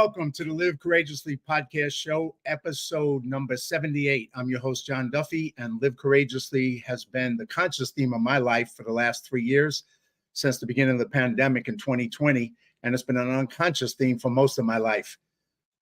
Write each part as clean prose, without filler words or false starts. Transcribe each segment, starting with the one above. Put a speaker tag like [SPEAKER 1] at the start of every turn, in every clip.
[SPEAKER 1] welcome to the Live Courageously podcast show, episode number 78. I'm your host, John Duffy, and Live Courageously has been the conscious theme of my life for the last 3 years, since the beginning of the pandemic in 2020, and it's been an unconscious theme for most of my life.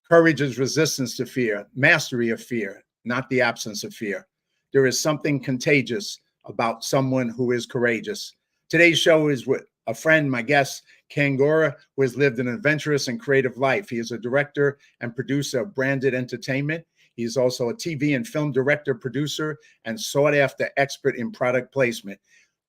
[SPEAKER 1] Courage is resistance to fear, mastery of fear, not the absence of fear. There is something contagious about someone who is courageous. Today's show is with a friend, my guest, Gora, who has lived an adventurous and creative life. He is a director and producer of branded entertainment. He's also a TV and film director, producer, and sought-after expert in product placement.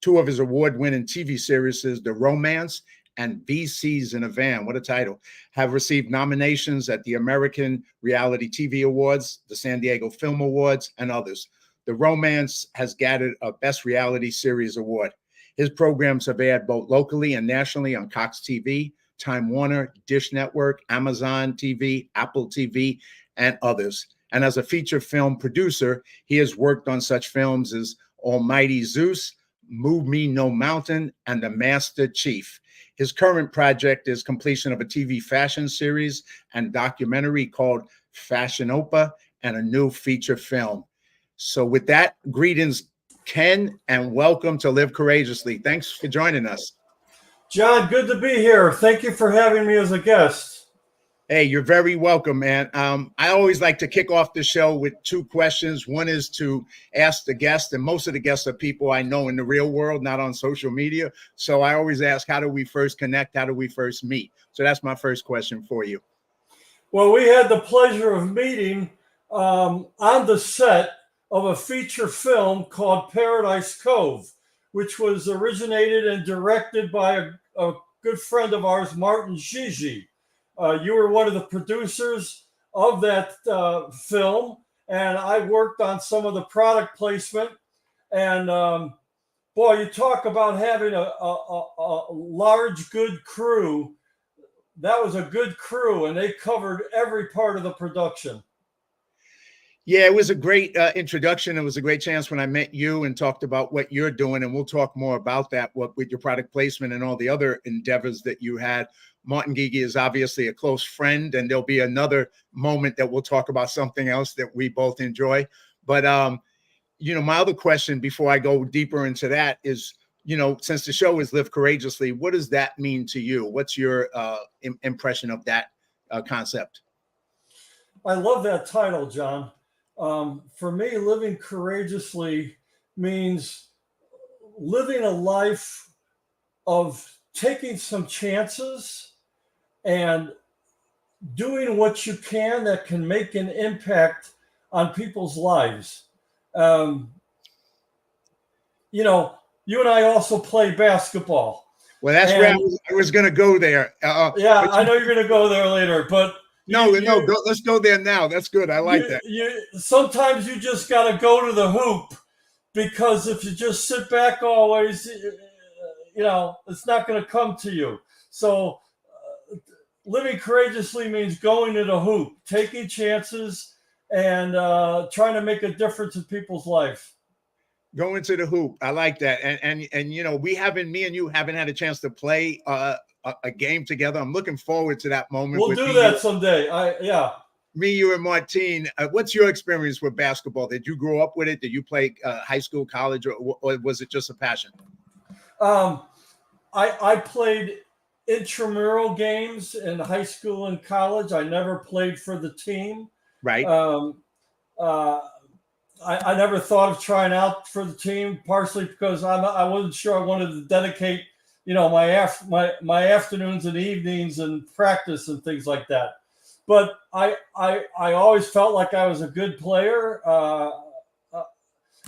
[SPEAKER 1] Two of his award-winning TV series, The Romance and VCs in a Van, what a title, have received nominations at the American Reality TV Awards, the San Diego Film Awards, and others. The Romance has gathered a Best Reality Series Award. His programs have aired both locally and nationally on Cox TV, Time Warner, Dish Network, Amazon TV, Apple TV, and others. And as a feature film producer, he has worked on such films as Almighty Zeus, Move Me No Mountain, and The Master Chief. His current project is completion of a TV fashion series and documentary called Fashion Opa, and a new feature film. So with that, greetings, Ken, and welcome to Live Courageously. Thanks for joining us.
[SPEAKER 2] John, good to be here. Thank you for having me as a guest.
[SPEAKER 1] Hey, you're very welcome, man. I always like to kick off the show with two questions. One is to ask the guest, and most of the guests are people I know in the real world, not on social media. So I always ask, how do we first connect? How do we first meet? So that's my first question for you.
[SPEAKER 2] Well, we had the pleasure of meeting on the set of a feature film called Paradise Cove, which was originated and directed by a good friend of ours, Martin Gigi. You were one of the producers of that film, and I worked on some of the product placement. And boy, you talk about having a large, good crew. That was a good crew, and they covered every part of the production.
[SPEAKER 1] Yeah, it was a great introduction. It was a great chance when I met you and talked about what you're doing. And we'll talk more about that with your product placement and all the other endeavors that you had. Martin Gigi is obviously a close friend, and there'll be another moment that we'll talk about something else that we both enjoy. But, my other question before I go deeper into that is, since the show is Live Courageously, what does that mean to you? What's your impression of that concept?
[SPEAKER 2] I love that title, John. For me, living courageously means living a life of taking some chances and doing what you can that can make an impact on people's lives. You and I also play basketball.
[SPEAKER 1] Well, that's where I was going to go there.
[SPEAKER 2] Yeah, I know you're going to go there later, but
[SPEAKER 1] let's go there now. That's good. I like that.
[SPEAKER 2] Sometimes you just got to go to the hoop, because if you just sit back always, it's not going to come to you. So living courageously means going to the hoop, taking chances, and trying to make a difference in people's life.
[SPEAKER 1] Going to the hoop. I like that. And me and you haven't had a chance to play a game together. I'm looking forward to that moment.
[SPEAKER 2] We'll do that someday.
[SPEAKER 1] Me, you, and Martine. What's your experience with basketball? Did you grow up with it? Did you play high school, college, or was it just a passion?
[SPEAKER 2] I played intramural games in high school and college. I never played for the team.
[SPEAKER 1] Right.
[SPEAKER 2] I never thought of trying out for the team, partially because I wasn't sure I wanted to dedicate, my afternoons and evenings and practice and things like that. But I always felt like I was a good player,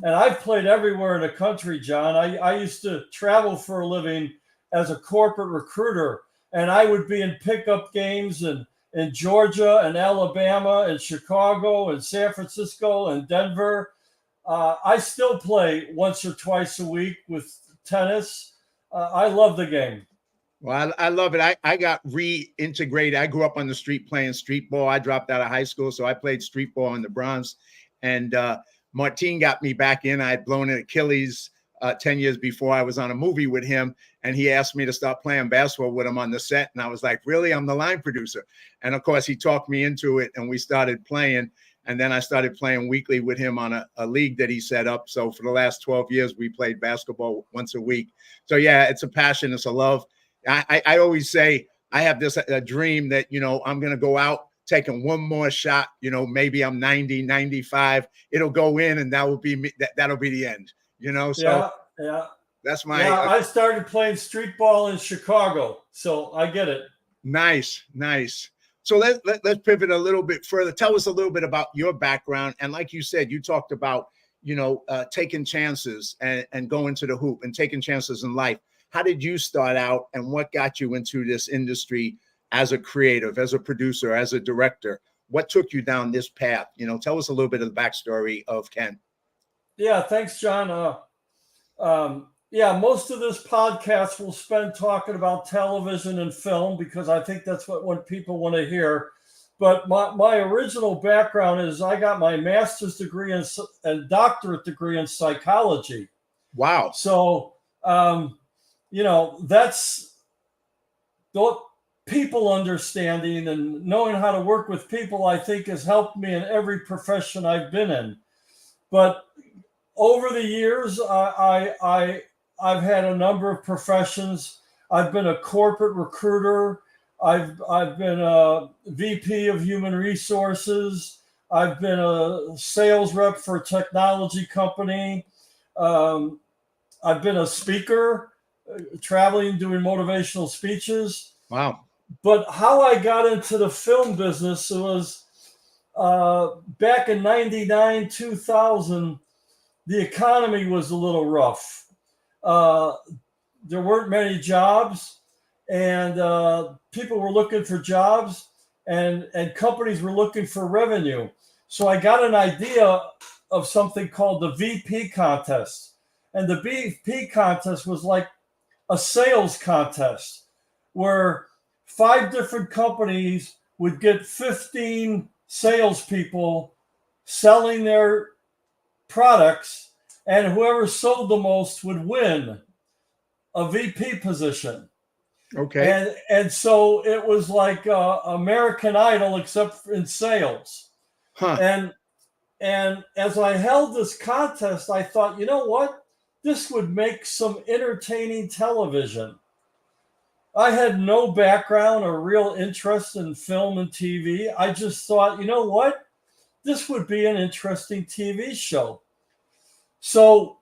[SPEAKER 2] and I've played everywhere in the country, John. I used to travel for a living as a corporate recruiter, and I would be in pickup games in Georgia and Alabama and Chicago and San Francisco and Denver. I still play once or twice a week with tennis. I love the game.
[SPEAKER 1] Well, I love it. I got reintegrated. I grew up on the street playing street ball. I dropped out of high school, so I played street ball in the Bronx. And Martine got me back in. I had blown an Achilles 10 years before. I was on a movie with him, and he asked me to start playing basketball with him on the set. And I was like, really? I'm the line producer. And of course, he talked me into it, and we started playing. And then I started playing weekly with him on a league that he set up. So for the last 12 years, we played basketball once a week. So yeah, it's a passion. It's a love. I always say I have this a dream that, I'm going to go out taking one more shot. Maybe I'm 90, 95. It'll go in, and that will be me. That'll be the end. So
[SPEAKER 2] yeah.
[SPEAKER 1] That's my.
[SPEAKER 2] I started playing street ball in Chicago, so I get it.
[SPEAKER 1] Nice. So let's pivot a little bit further. Tell us a little bit about your background. And like you said, you talked about, taking chances and going to the hoop and taking chances in life. How did you start out, and what got you into this industry as a creative, as a producer, as a director? What took you down this path? Tell us a little bit of the backstory of Ken.
[SPEAKER 2] Yeah, thanks, John. Most of this podcast will spend talking about television and film because I think that's what people want to hear. But my original background is I got my master's degree and doctorate degree in psychology.
[SPEAKER 1] Wow.
[SPEAKER 2] So, that's the people understanding and knowing how to work with people, I think, has helped me in every profession I've been in. But over the years, I've had a number of professions. I've been a corporate recruiter. I've been a VP of human resources. I've been a sales rep for a technology company. I've been a speaker, traveling, doing motivational speeches.
[SPEAKER 1] Wow.
[SPEAKER 2] But how I got into the film business was back in 99, 2000, the economy was a little rough. There weren't many jobs, and people were looking for jobs, and companies were looking for revenue. So I got an idea of something called the VP contest. And the VP contest was like a sales contest where 5 different companies would get 15 salespeople selling their products, and whoever sold the most would win a VP position.
[SPEAKER 1] Okay.
[SPEAKER 2] And so it was like American Idol, except in sales.
[SPEAKER 1] Huh.
[SPEAKER 2] And as I held this contest, I thought, you know what? This would make some entertaining television. I had no background or real interest in film and TV. I just thought, you know what? This would be an interesting TV show. So,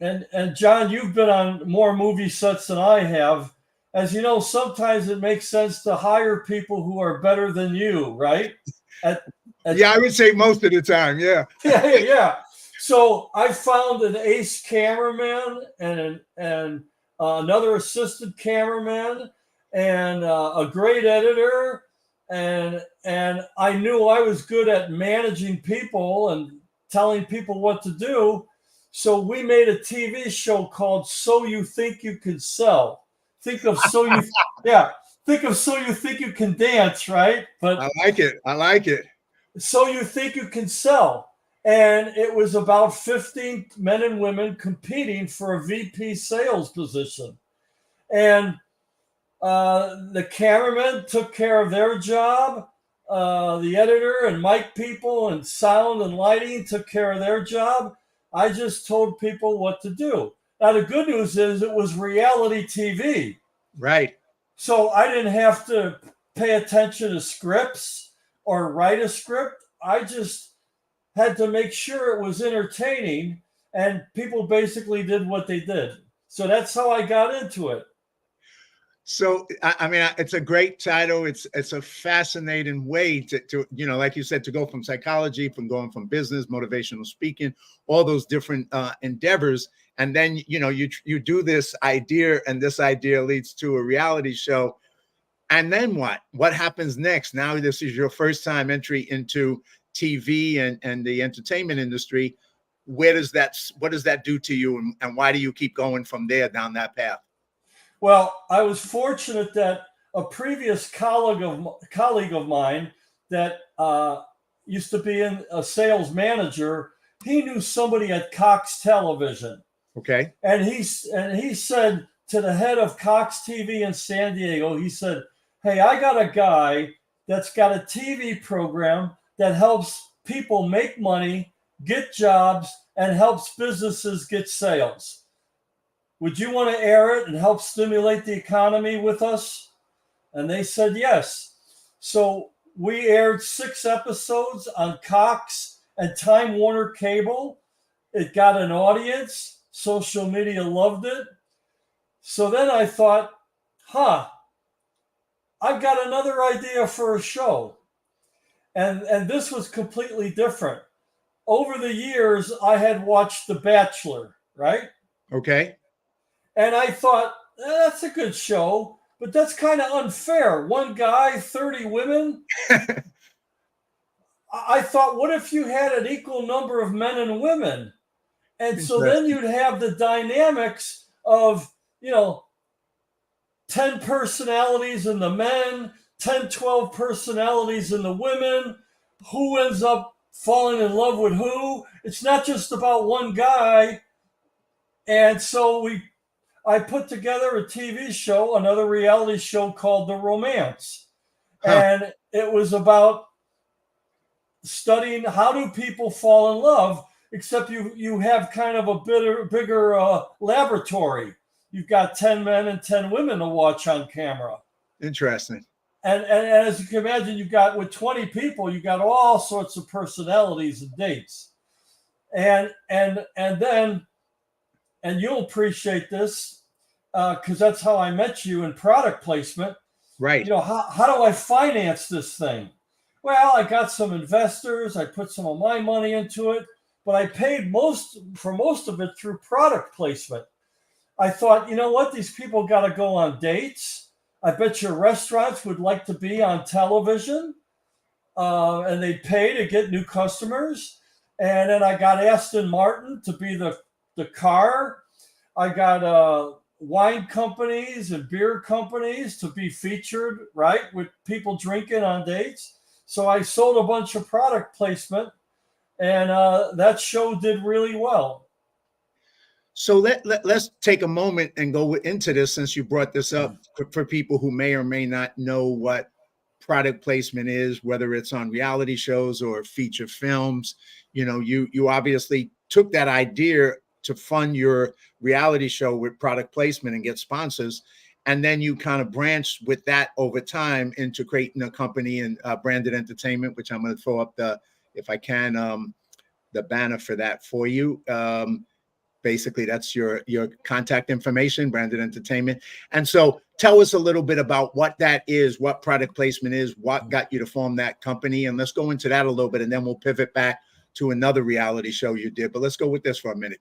[SPEAKER 2] and John, you've been on more movie sets than I have. As you know, sometimes it makes sense to hire people who are better than you, right?
[SPEAKER 1] Yeah, I would say most of the time. Yeah.
[SPEAKER 2] Yeah. So I found an ace cameraman and another assistant cameraman and a great editor. And I knew I was good at managing people and telling people what to do. So we made a TV show called So You Think You Can Sell. Think of So You Think You Can Dance, right? But
[SPEAKER 1] I like it.
[SPEAKER 2] So You Think You Can Sell. And it was about 15 men and women competing for a VP sales position. And the cameraman took care of their job. The editor and mic people and sound and lighting took care of their job. I just told people what to do. Now, the good news is it was reality TV.
[SPEAKER 1] Right.
[SPEAKER 2] So I didn't have to pay attention to scripts or write a script. I just had to make sure it was entertaining, and people basically did what they did. So that's how I got into it.
[SPEAKER 1] So, I mean, it's a great title. It's a fascinating way to like you said, to go from psychology, going from business, motivational speaking, all those different endeavors. And then, you do this idea, and this idea leads to a reality show. And then what happens next? Now, this is your first time entry into TV and the entertainment industry. What does that do to you? And why do you keep going from there down that path?
[SPEAKER 2] Well, I was fortunate that a previous colleague of mine that used to be a sales manager, he knew somebody at Cox Television.
[SPEAKER 1] Okay.
[SPEAKER 2] And he said to the head of Cox TV in San Diego, he said, "Hey, I got a guy that's got a TV program that helps people make money, get jobs, and helps businesses get sales. Would you want to air it and help stimulate the economy with us?" And they said yes. So we aired 6 episodes on Cox and Time Warner Cable. It got an audience. Social media loved it. So then I thought, I've got another idea for a show. And this was completely different. Over the years, I had watched The Bachelor, right?
[SPEAKER 1] Okay.
[SPEAKER 2] And I thought, that's a good show, but that's kind of unfair. One guy, 30 women. I thought, what if you had an equal number of men and women? And so then you'd have the dynamics of, 10 personalities in the men, 10, 12 personalities in the women. Who ends up falling in love with who? It's not just about one guy. And so I put together a TV show, another reality show called The Romance. And it was about studying how do people fall in love, except you have kind of a bigger laboratory. You've got 10 men and 10 women to watch on camera.
[SPEAKER 1] Interesting.
[SPEAKER 2] And as you can imagine, you've got with 20 people, you've got all sorts of personalities and dates. And you'll appreciate this because that's how I met you in product placement.
[SPEAKER 1] Right.
[SPEAKER 2] How do I finance this thing? Well, I got some investors. I put some of my money into it, but I paid most of it through product placement. I thought, you know what? These people got to go on dates. I bet your restaurants would like to be on television, and they pay to get new customers. And then I got Aston Martin to be the car. I got wine companies and beer companies to be featured, right, with people drinking on dates. So I sold a bunch of product placement, and that show did really well.
[SPEAKER 1] So let's take a moment and go into this since you brought this up for people who may or may not know what product placement is, whether it's on reality shows or feature films. You obviously took that idea to fund your reality show with product placement and get sponsors. And then you kind of branched with that over time into creating a company and branded entertainment, which I'm going to throw up if I can, the banner for that for you. Basically, that's your contact information, branded entertainment. And so tell us a little bit about what that is, what product placement is, what got you to form that company. And let's go into that a little bit, and then we'll pivot back to another reality show you did. But let's go with this for a minute.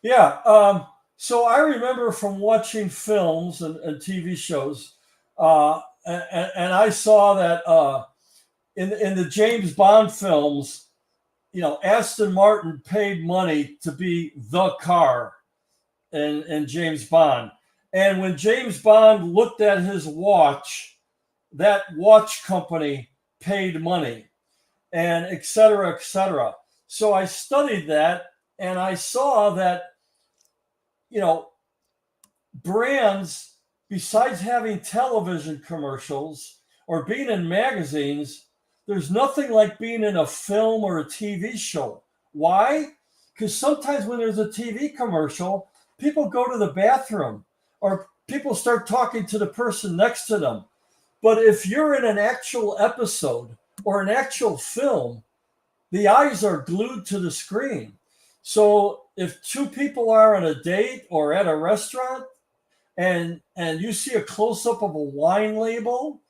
[SPEAKER 2] Yeah. So I remember from watching films and TV shows, and I saw that in the James Bond films, Aston Martin paid money to be the car in James Bond. And when James Bond looked at his watch, that watch company paid money, and et cetera, et cetera. So I studied that, and I saw that, brands, besides having television commercials or being in magazines, there's nothing like being in a film or a TV show. Why? Because sometimes when there's a TV commercial, people go to the bathroom or people start talking to the person next to them. But if you're in an actual episode or an actual film, the eyes are glued to the screen. So if 2 people are on a date or at a restaurant and you see a close-up of a wine label,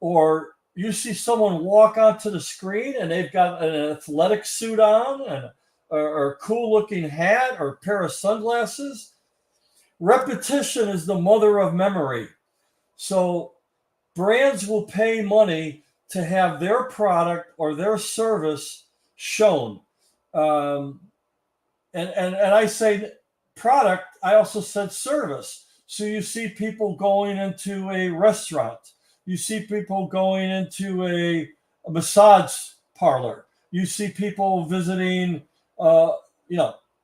[SPEAKER 2] or you see someone walk onto the screen and they've got an athletic suit on or a cool looking hat or a pair of sunglasses, repetition is the mother of memory. So brands will pay money to have their product or their service shown. And I say product, I also said service. So you see people going into a restaurant. You see people going into a massage parlor. You see people visiting, et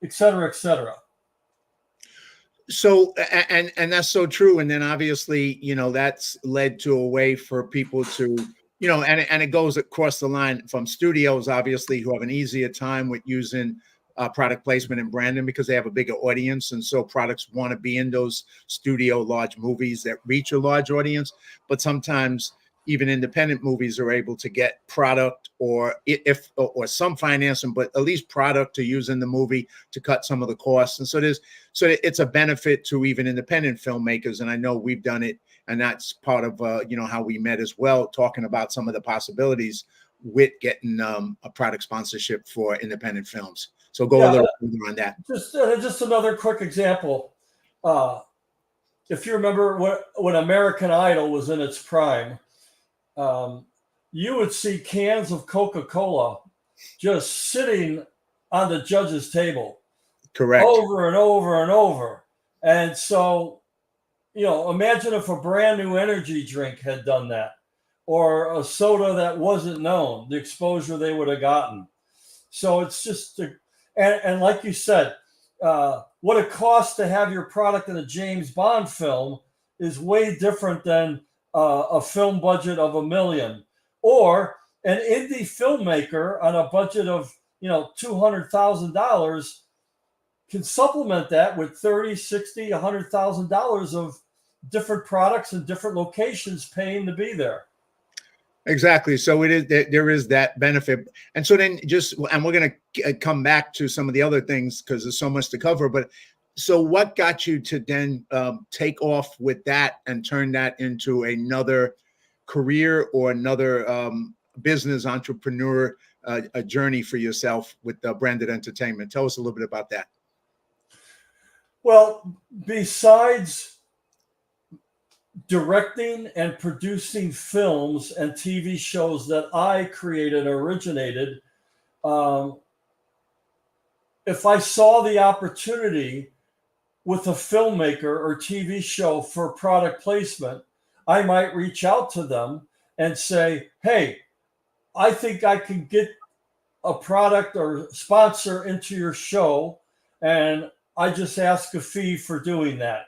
[SPEAKER 2] cetera, et cetera.
[SPEAKER 1] So and that's so true. And then obviously, that's led to a way for people to, and it goes across the line from studios, obviously, who have an easier time with using product placement and branding because they have a bigger audience, and so products want to be in those studio large movies that reach a large audience. But sometimes even independent movies are able to get product or some financing, but at least product to use in the movie to cut some of the costs. And so it's a benefit to even independent filmmakers. And I know we've done it, and that's part of how we met as well, talking about some of the possibilities with getting a product sponsorship for independent films. So go a little further on that.
[SPEAKER 2] Just another quick example. If you remember when American Idol was in its prime, you would see cans of Coca-Cola just sitting on the judge's table.
[SPEAKER 1] Correct.
[SPEAKER 2] Over and over and over. And so, imagine if a brand new energy drink had done that, or a soda that wasn't known, the exposure they would have gotten. So it's just, and like you said, what it costs to have your product in a James Bond film is way different than a film budget of $1 million, or an indie filmmaker on a budget of $200,000 can supplement that with $30, $60, $100,000 of different products and different locations paying to be there.
[SPEAKER 1] Exactly. So there is that benefit. And so then and we're going to come back to some of the other things because there's so much to cover. But so what got you to then take off with that and turn that into another career or another business entrepreneur a journey for yourself with branded entertainment? Tell us a little bit about that.
[SPEAKER 2] Well, besides directing and producing films and TV shows that I created and originated, if I saw the opportunity with a filmmaker or TV show for product placement, I might reach out to them and say, hey, I think I can get a product or sponsor into your show, and I just ask a fee for doing that.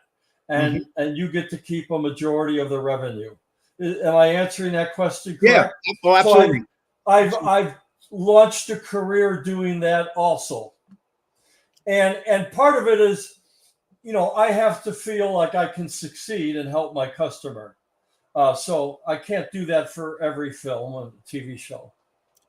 [SPEAKER 2] And you get to keep a majority of the revenue. Am I answering that question correct?
[SPEAKER 1] Yeah. Oh, absolutely.
[SPEAKER 2] So I've launched a career doing that also. And part of it is, I have to feel like I can succeed and help my customer. So I can't do that for every film and TV show.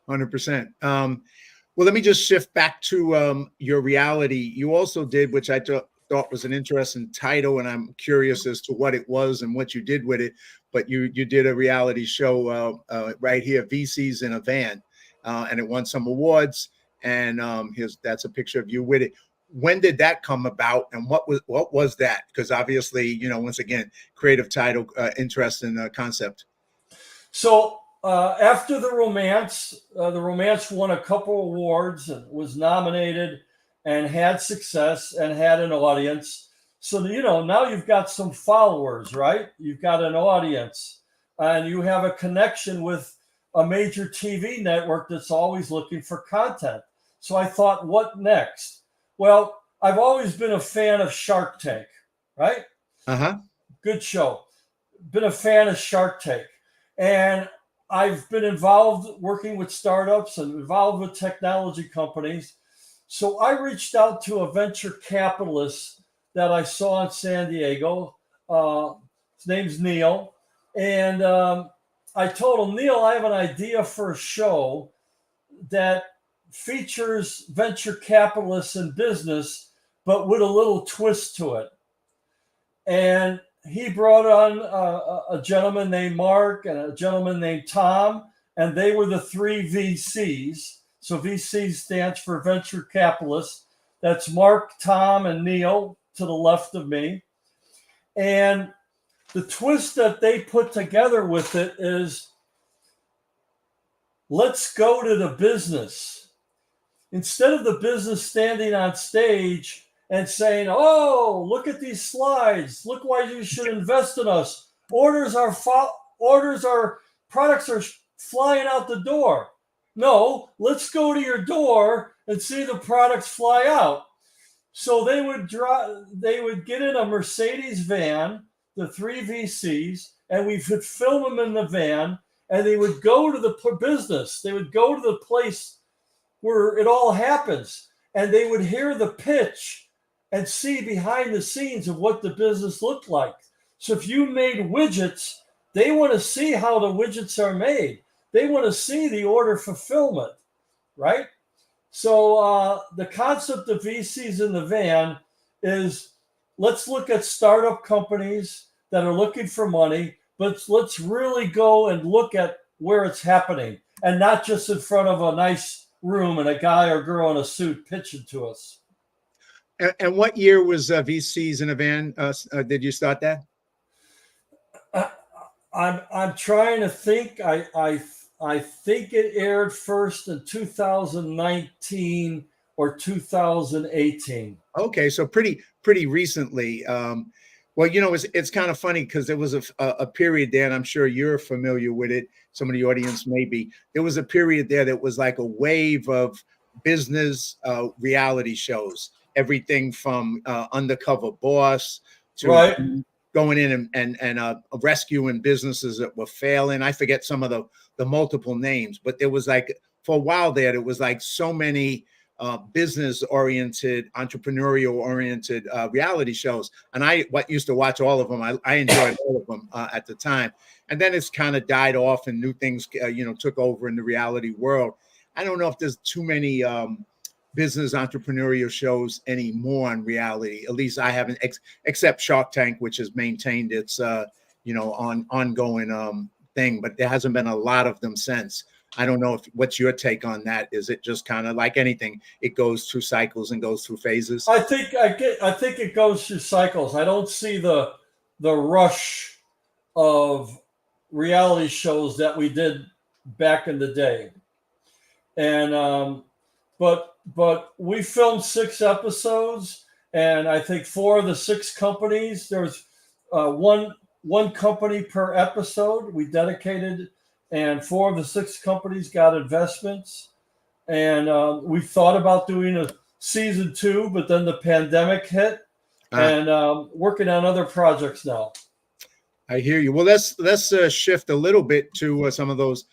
[SPEAKER 1] 100%. Well, let me just shift back to your reality. You also did, which I thought was an interesting title, and I'm curious as to what it was and what you did with it. But you did a reality show right here, VCs in a Van, and it won some awards. And that's a picture of you with it. When did that come about, and what was that? Because obviously, once again, creative title, interesting concept.
[SPEAKER 2] So after the romance won a couple awards and was nominated and had success and had an audience. So, now you've got some followers, right? You've got an audience and you have a connection with a major TV network that's always looking for content. So I thought, what next? Well, I've always been a fan of Shark Tank, right? Good show. Been a fan of Shark Tank. And I've been involved working with startups and involved with technology companies. So I reached out to a venture capitalist that I saw in San Diego. His name's Neil. And I told him, Neil, I have an idea for a show that features venture capitalists in business, but with a little twist to it. And he brought on a gentleman named Mark and a gentleman named Tom, and they were the three VCs. So VC stands for venture capitalists. That's Mark, Tom, and Neil to the left of me. And the twist that they put together with it is, let's go to the business. Instead of the business standing on stage and saying, oh, look at these slides. Look why you should invest in us. Products are flying out the door. No, let's go to your door and see the products fly out. So they would get in a Mercedes van, the three VCs, and we would film them in the van, and they would go to the business. They would go to the place where it all happens, and they would hear the pitch and see behind the scenes of what the business looked like. So if you made widgets, they want to see how the widgets are made. They want to see the order fulfillment, right? So the concept of VCs in the van is, let's look at startup companies that are looking for money, but let's really go and look at where it's happening, and not just in front of a nice room and a guy or girl in a suit pitching to us.
[SPEAKER 1] And what year was VCs in a van? Did you start that?
[SPEAKER 2] I'm trying to think. I think it aired first in 2019 or 2018.
[SPEAKER 1] Okay, so pretty recently. Well, it's kind of funny because there was a period there, and I'm sure you're familiar with it. Some of the audience may be. There was a period there that was like a wave of business reality shows. Everything from Undercover Boss to
[SPEAKER 2] Right.
[SPEAKER 1] going in and rescuing businesses that were failing. I forget some of the multiple names, but there was like, for a while there was like so many business-oriented, entrepreneurial-oriented reality shows, and I used to watch all of them. I enjoyed all of them at the time, and then it's kind of died off, and new things, took over in the reality world. I don't know if there's too many business entrepreneurial shows anymore on reality. At least I haven't, except Shark Tank, which has maintained its ongoing thing, but there hasn't been a lot of them since. I don't know what's your take on that? Is it just kind of like anything? It goes through cycles and goes through phases.
[SPEAKER 2] I think it goes through cycles. I don't see the rush of reality shows that we did back in the day. And but we filmed 6 episodes, and I think 4 of the 6 companies, there's one company per episode we dedicated, and 4 of the 6 companies got investments. And we thought about doing a season 2, but then the pandemic hit, and working on other projects now.
[SPEAKER 1] I hear you. Well, let's shift a little bit to some of those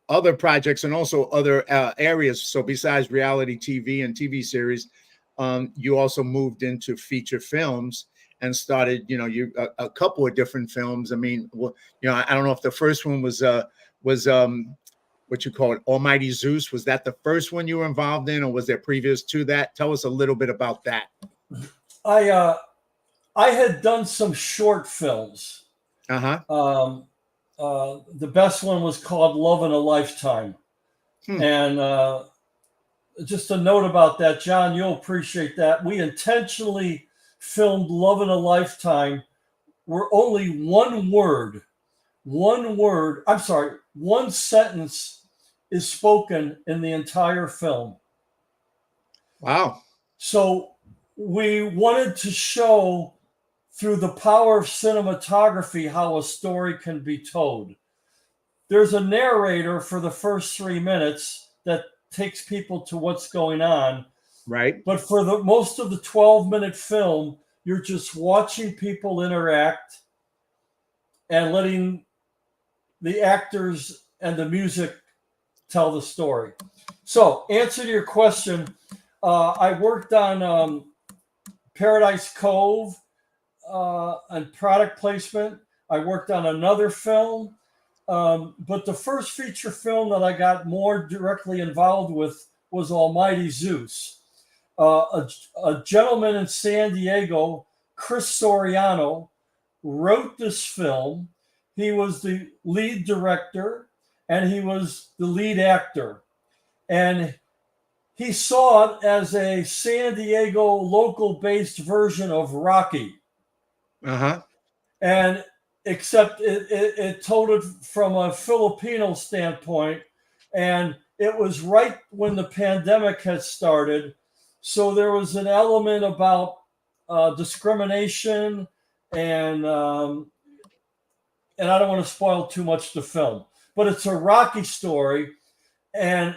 [SPEAKER 1] other projects and also other areas. So besides reality TV and TV series, you also moved into feature films and started, a couple of different films. I mean, I don't know if the first one was what you call it, Almighty Zeus. Was that the first one you were involved in, or was there previous to that? Tell us a little bit about that.
[SPEAKER 2] I had done some short films. The best one was called Love in a Lifetime. And just a note about that, John, you'll appreciate that. We intentionally filmed Love in a Lifetime where only one sentence is spoken in the entire film.
[SPEAKER 1] Wow.
[SPEAKER 2] So we wanted to show through the power of cinematography how a story can be told. There's a narrator for the first 3 minutes that takes people to what's going on.
[SPEAKER 1] Right.
[SPEAKER 2] But for the most of the 12-minute film, you're just watching people interact and letting the actors and the music tell the story. So, answer to your question, I worked on Paradise Cove and product placement. I worked on another film, but the first feature film that I got more directly involved with was Almighty Zeus. A gentleman in San Diego, Chris Soriano, wrote this film. He was the lead director and he was the lead actor. And he saw it as a San Diego local-based version of Rocky. And except it told it from a Filipino standpoint, and it was right when the pandemic had started. So there was an element about discrimination, and I don't want to spoil too much the film, but it's a Rocky story and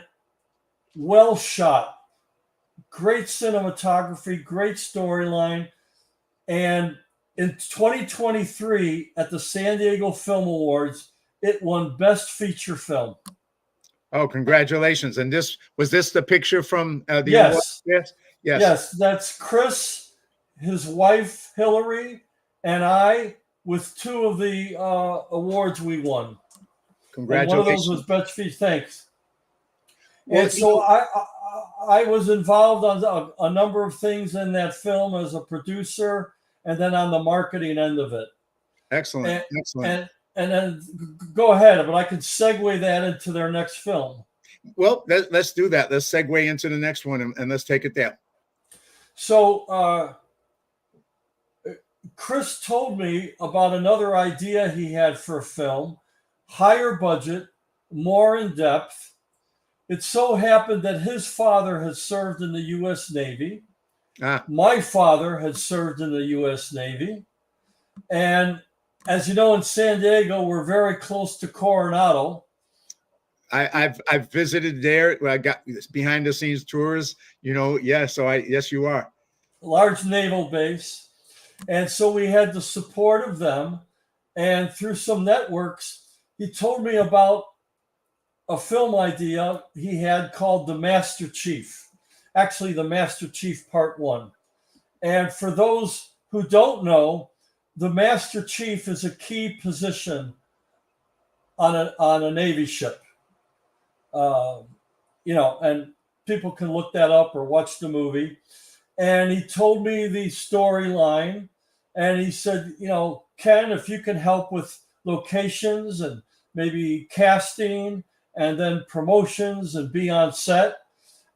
[SPEAKER 2] well shot. great cinematography, great storyline. And in 2023 at the San Diego Film Awards, it won Best Feature Film.
[SPEAKER 1] Oh, congratulations. And was this the picture from the award?
[SPEAKER 2] Yes.
[SPEAKER 1] Yes. Yes.
[SPEAKER 2] Yes, that's Chris, his wife, Hillary, and I with two of the awards we won.
[SPEAKER 1] Congratulations.
[SPEAKER 2] And one of those was Best Feature. Thanks.
[SPEAKER 1] Well,
[SPEAKER 2] and so I was involved on a number of things in that film as a producer and then on the marketing end of it.
[SPEAKER 1] Excellent. Excellent.
[SPEAKER 2] And then go ahead, but I can segue that into their next film.
[SPEAKER 1] Well, let's do that. Let's segue into the next one and let's take it there.
[SPEAKER 2] So Chris told me about another idea he had for a film, higher budget, more in depth. It so happened that his father had served in the U.S. Navy. My father had served in the U.S. Navy. And as you know, in San Diego, we're very close to Coronado.
[SPEAKER 1] I've visited there. I got behind the scenes tours, Yeah. So yes, you are.
[SPEAKER 2] Large naval base. And so we had the support of them. And through some networks, he told me about a film idea he had called The Master Chief. Actually, The Master Chief Part 1. And for those who don't know, the Master Chief is a key position on a Navy ship. And people can look that up or watch the movie. And he told me the storyline, and he said, Ken, if you can help with locations and maybe casting and then promotions and be on set.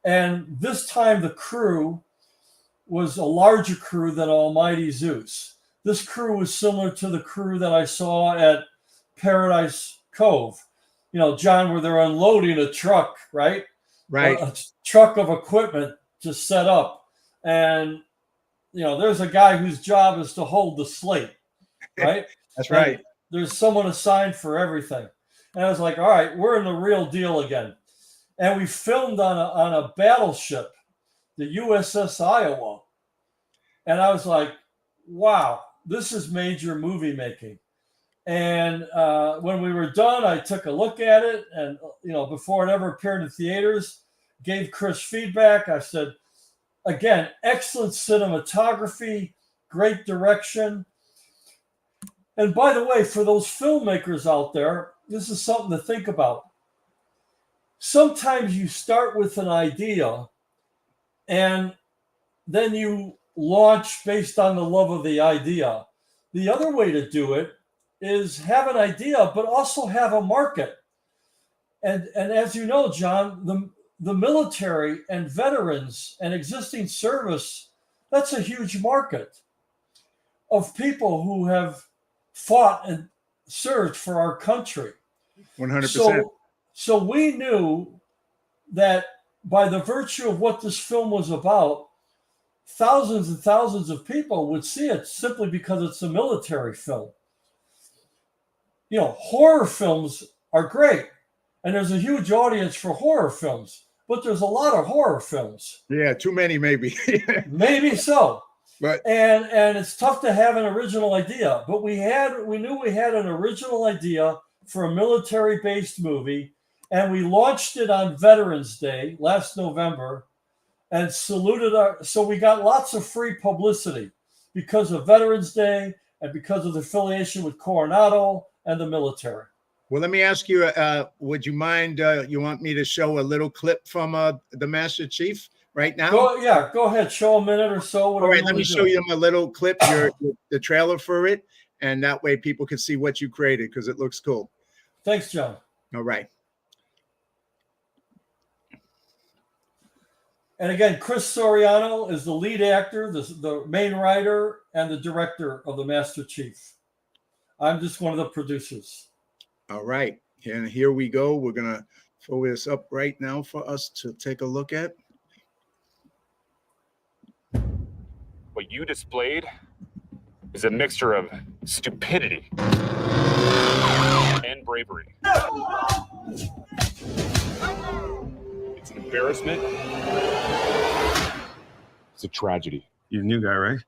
[SPEAKER 2] And this time the crew was a larger crew than Almighty Zeus. This crew was similar to the crew that I saw at Paradise Cove. John, where they're unloading a truck, right?
[SPEAKER 1] Right.
[SPEAKER 2] A truck of equipment to set up. And, there's a guy whose job is to hold the slate, right?
[SPEAKER 1] That's right.
[SPEAKER 2] And there's someone assigned for everything. And I was like, all right, we're in the real deal again. And we filmed on a battleship, the USS Iowa. And I was like, wow, this is major movie making. And when we were done, I took a look at it. And, before it ever appeared in theaters, gave Chris feedback. I said, again, excellent cinematography, great direction. And by the way, for those filmmakers out there, this is something to think about. Sometimes you start with an idea and then you launch based on the love of the idea. The other way to do it is have an idea, but also have a market. And as you know, John, the military and veterans and existing service, that's a huge market of people who have fought and served for our country.
[SPEAKER 1] 100%.
[SPEAKER 2] So we knew that by the virtue of what this film was about, thousands and thousands of people would see it simply because it's a military film. Horror films are great, and there's a huge audience for horror films, but there's a lot of horror films.
[SPEAKER 1] Yeah, too many maybe.
[SPEAKER 2] Maybe so.
[SPEAKER 1] But
[SPEAKER 2] and it's tough to have an original idea, but we knew we had an original idea for a military-based movie, and we launched it on Veterans Day last November and saluted so we got lots of free publicity because of Veterans Day and because of the affiliation with Coronado and the military.
[SPEAKER 1] Well, let me ask you, would you mind, you want me to show a little clip from the Master Chief right now?
[SPEAKER 2] Go ahead. Show a minute or so.
[SPEAKER 1] All right, let me show you a little clip, the trailer for it, and that way people can see what you created because it looks cool.
[SPEAKER 2] Thanks, John.
[SPEAKER 1] All right.
[SPEAKER 2] And again, Chris Soriano is the lead actor, the main writer, and the director of The Master Chief. I'm just one of the producers.
[SPEAKER 1] All right. And here we go. We're going to throw this up right now for us to take a look at.
[SPEAKER 3] What you displayed is a mixture of stupidity and bravery. It's an embarrassment It's a tragedy.
[SPEAKER 4] You're a new guy, right?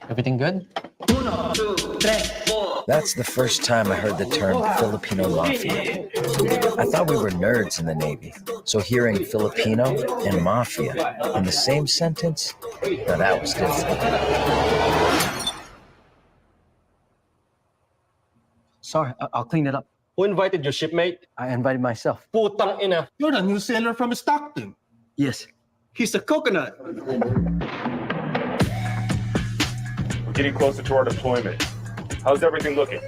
[SPEAKER 5] Everything good?
[SPEAKER 6] That's the first time I heard the term Filipino mafia. I thought we were nerds in the Navy, so hearing Filipino and mafia in the same sentence, now that was different.
[SPEAKER 5] Sorry, I'll clean it up.
[SPEAKER 7] Who invited your shipmate?
[SPEAKER 5] I invited myself.
[SPEAKER 7] Putang ina.
[SPEAKER 8] You're the new sailor from Stockton.
[SPEAKER 5] Yes.
[SPEAKER 8] He's a coconut.
[SPEAKER 3] We're getting closer to our deployment. How's everything looking?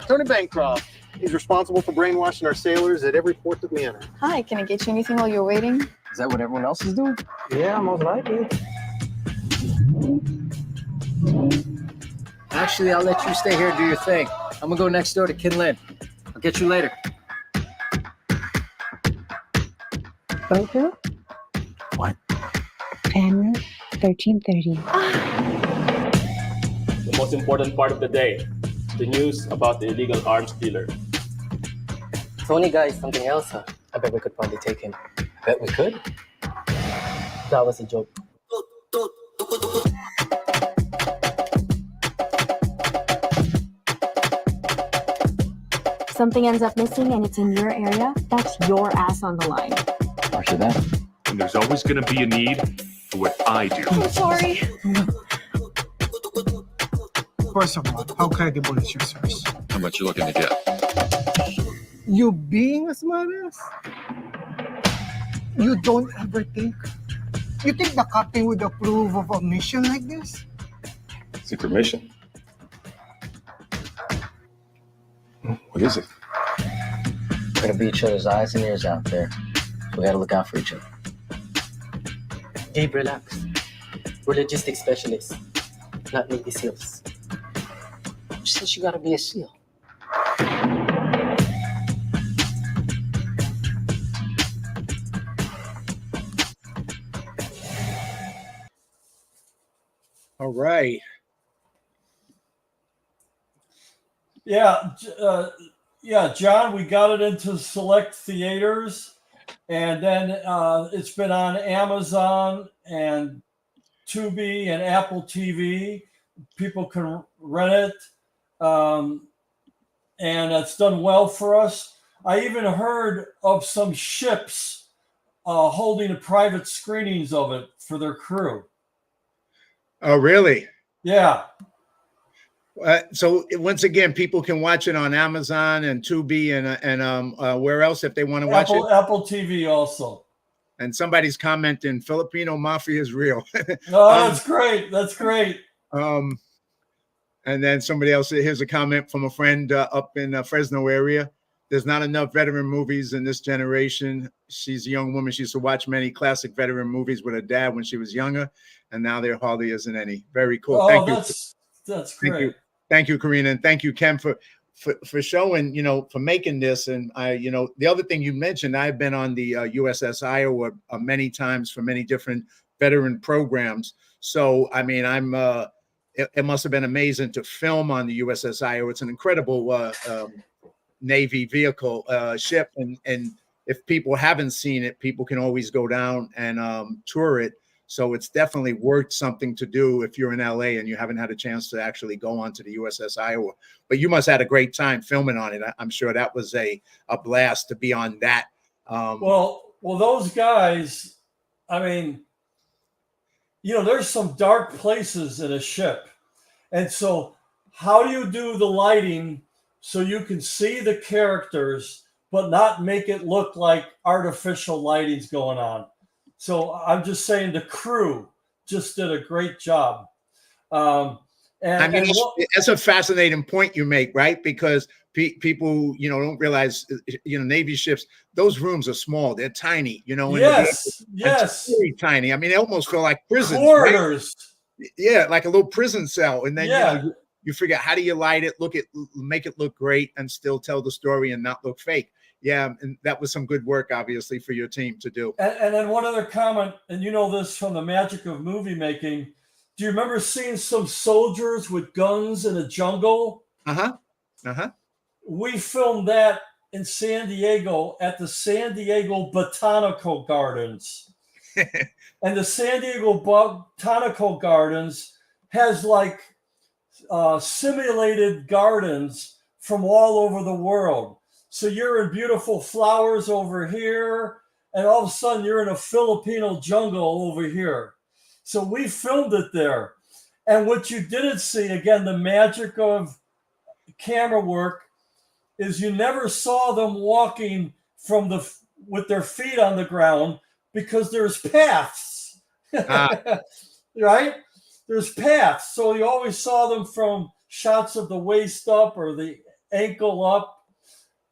[SPEAKER 8] Tony Bancroft. He's responsible for brainwashing our sailors at every port that we enter.
[SPEAKER 9] Hi, can I get you anything while you're waiting?
[SPEAKER 5] Is that what everyone else is doing?
[SPEAKER 7] Yeah, most likely.
[SPEAKER 5] Actually, I'll let you stay here and do your thing. I'm gonna go next door to Kinlin. I'll get you later.
[SPEAKER 10] Photo?
[SPEAKER 5] What?
[SPEAKER 10] Camera 1330.
[SPEAKER 7] The most important part of the day. The news about the illegal arms dealer.
[SPEAKER 5] Tony guy is something else, huh? I bet we could probably take him. Bet we could?
[SPEAKER 7] That was a joke.
[SPEAKER 10] Something ends up missing and it's in your area, that's your ass on the line.
[SPEAKER 5] After that.
[SPEAKER 3] And there's always going to be a need for what I do.
[SPEAKER 9] I'm sorry.
[SPEAKER 11] First of all, how credible is your source?
[SPEAKER 4] How much you looking to get?
[SPEAKER 11] You being a smartass? You don't ever think? You think the captain would approve of a mission like this?
[SPEAKER 4] Secret mission. What is it?
[SPEAKER 5] We're gonna be each other's eyes and ears out there. We gotta look out for each other.
[SPEAKER 7] Gabe, relax. We're logistics specialists, not Navy SEALs.
[SPEAKER 5] Who says you gotta be a SEAL?
[SPEAKER 1] All right.
[SPEAKER 2] Yeah, John, we got it into select theaters, and then it's been on Amazon and Tubi and Apple TV. People can rent it, and it's done well for us. I even heard of some ships holding private screenings of it for their crew.
[SPEAKER 1] Oh, really?
[SPEAKER 2] Yeah.
[SPEAKER 1] So once again, people can watch it on Amazon and Tubi and where else if they want to watch it.
[SPEAKER 2] Apple TV also.
[SPEAKER 1] And somebody's commenting, Filipino mafia is real.
[SPEAKER 2] Oh, that's great. That's great.
[SPEAKER 1] And then somebody else, here's a comment from a friend up in Fresno area. There's not enough veteran movies in this generation. She's a young woman. She used to watch many classic veteran movies with her dad when she was younger, and now there hardly isn't any. Very cool.
[SPEAKER 2] Oh,
[SPEAKER 1] Thank you.
[SPEAKER 2] That's great.
[SPEAKER 1] Thank you, Karina, and thank you, Ken, for showing, for making this. And the other thing you mentioned, I've been on the USS Iowa many times for many different veteran programs. So, I mean, it must have been amazing to film on the USS Iowa. It's an incredible Navy vehicle ship, and if people haven't seen it, people can always go down and tour it. So it's definitely worth something to do if you're in LA and you haven't had a chance to actually go onto the USS Iowa. But you must have had a great time filming on it. I'm sure that was a blast to be on that.
[SPEAKER 2] Well, those guys, I mean, there's some dark places in a ship. And so how do you do the lighting so you can see the characters, but not make it look like artificial lighting's going on? So I'm just saying the crew just did a great job.
[SPEAKER 1] That's a fascinating point you make, right? Because people, don't realize, Navy ships, those rooms are small. They're tiny,
[SPEAKER 2] Yes.
[SPEAKER 1] Very tiny. I mean, they almost feel like prisons.
[SPEAKER 2] Corridors.
[SPEAKER 1] Right? Yeah, like a little prison cell. And then, you figure, how do you light it, make it look great and still tell the story and not look fake? Yeah, and that was some good work, obviously, for your team to do.
[SPEAKER 2] And then one other comment, and you know this from the magic of movie making. Do you remember seeing some soldiers with guns in a jungle?
[SPEAKER 1] Uh-huh.
[SPEAKER 2] We filmed that in San Diego at the San Diego Botanical Gardens. And the San Diego Botanical Gardens has like simulated gardens from all over the world. So you're in beautiful flowers over here, and all of a sudden you're in a Filipino jungle over here. So we filmed it there. And what you didn't see, again, the magic of camera work, is you never saw them walking with their feet on the ground because there's paths, right? There's paths. So you always saw them from shots of the waist up or the ankle up.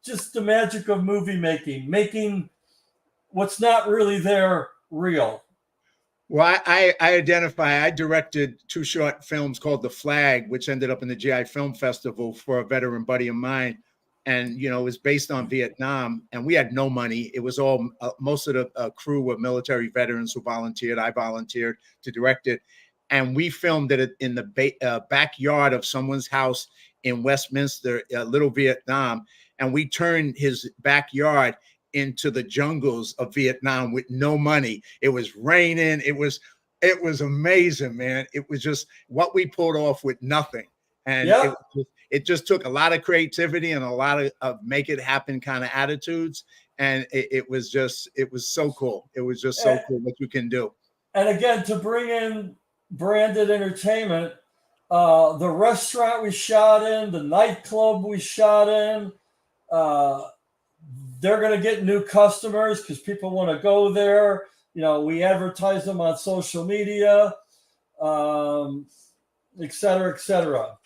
[SPEAKER 2] Just the magic of movie making what's not really there real.
[SPEAKER 1] Well, I directed 2 short films called The Flag, which ended up in the GI Film Festival for a veteran buddy of mine. And, it was based on Vietnam, and we had no money. It was all, most of the crew were military veterans who volunteered. I volunteered to direct it. And we filmed it in the backyard of someone's house in Westminster, Little Vietnam. And we turned his backyard into the jungles of Vietnam with no money. It was raining. It was amazing, man. It was just what we pulled off with nothing. And it just took a lot of creativity and a lot of make it happen kind of attitudes. And it was so cool. It was just so cool what you can do.
[SPEAKER 2] And again, to bring in branded entertainment, the restaurant we shot in, the nightclub we shot in, they're going to get new customers because people want to go there. We advertise them on social media, et cetera, et cetera.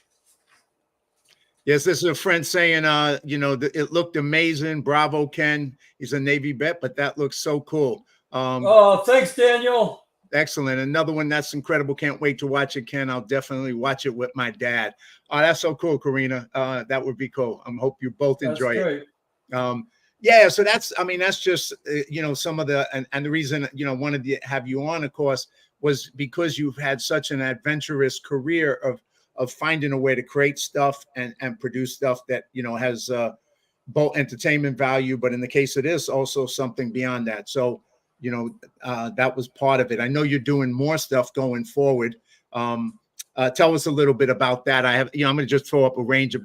[SPEAKER 1] Yes, this is a friend saying, it looked amazing. Bravo, Ken. He's a Navy vet, but that looks so cool.
[SPEAKER 2] Thanks, Daniel.
[SPEAKER 1] Excellent. Another one that's incredible. Can't wait to watch it, Ken. I'll definitely watch it with my dad. Oh, that's so cool, Karina. That would be cool. I hope you both enjoy it. So that's just, some of the, and the reason, wanted to have you on, of course, was because you've had such an adventurous career of finding a way to create stuff and produce stuff that, has both entertainment value, but in the case of this, also something beyond that. So, that was part of it. I know you're doing more stuff going forward. Tell us a little bit about that. I'm going to just throw up a range of,